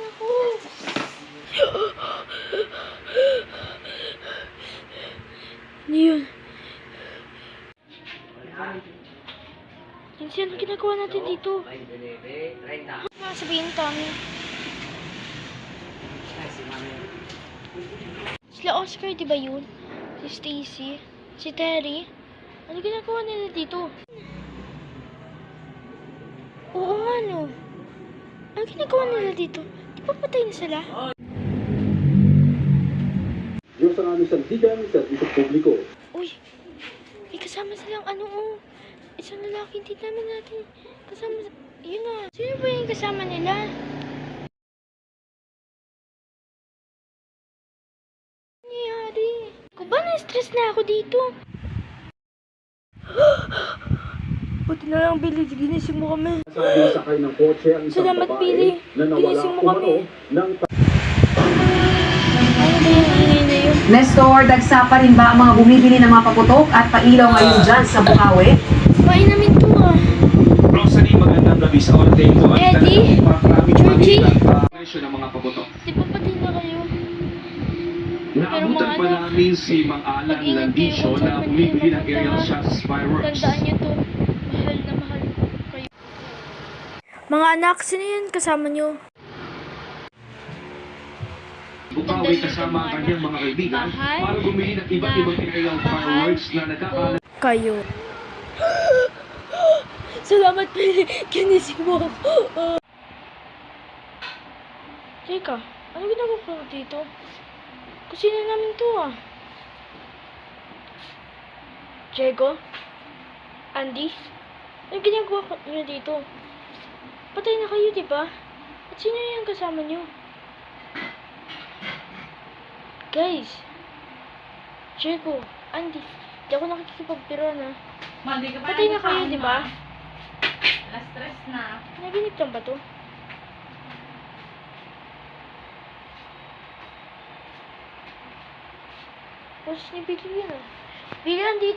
ako. Ano yun? Yancy, ano ginagawa natin dito? Sabihin kami. Sila Oscar, di ba yun? Si Stacy, si Terry. Ano ginagawa nila dito? Oo nga, no. Ano ginagawa nila dito? Di ba patay na sila? Diyos ang aming sandigan sa isang publiko. Uy, may kasama silang isang lalaki, hindi naman natin kasama. Yun na. Sino ba yung kasama nila? Ano nangyari? Kung ba na-stress na ako dito? Buti na lang, Billy. Ginising mo kami. Sabi sakay ng kotse ang isang Salamat, Billy. babae na nawala Ginising mo kami. ng Ano ba yung ingay na yun? Nestor, dagsa pa rin ba ang mga bumibili ng mga paputok at pailaw ngayon dyan sa Bukawi? Kumain namin to Rosalie, magandang gabi sa Ortego. Eddie? Georgie? Presyo ng mga pabutok. Di ba patay na kayo? Naabutan pa namin si Mang Alan Landisio na bumibili ng aerial shots fireworks. Tandaan niyo to. Mahal na mahal kayo. Mga anak, sino yan kasama niyo? Bukawi kasama ang kanyang mga kaibigan para bumili ng iba't ibang aerial fireworks na nagkakalat. Kayo. Salamat, Billy. Kinising mo ako. Teka, ano ginagawa ko dito? Kusina namin to Diego? Andy? Ano ginagawa niyo dito? Patay na kayo, di ba? At sino yung kasama niyo? Guys! Diego, Andy, di ako nakikipagpiro na. Patay na kayo, di ba? Alas stress na. Naginip lang ba to? Tapos ni Billy yun Billy, andito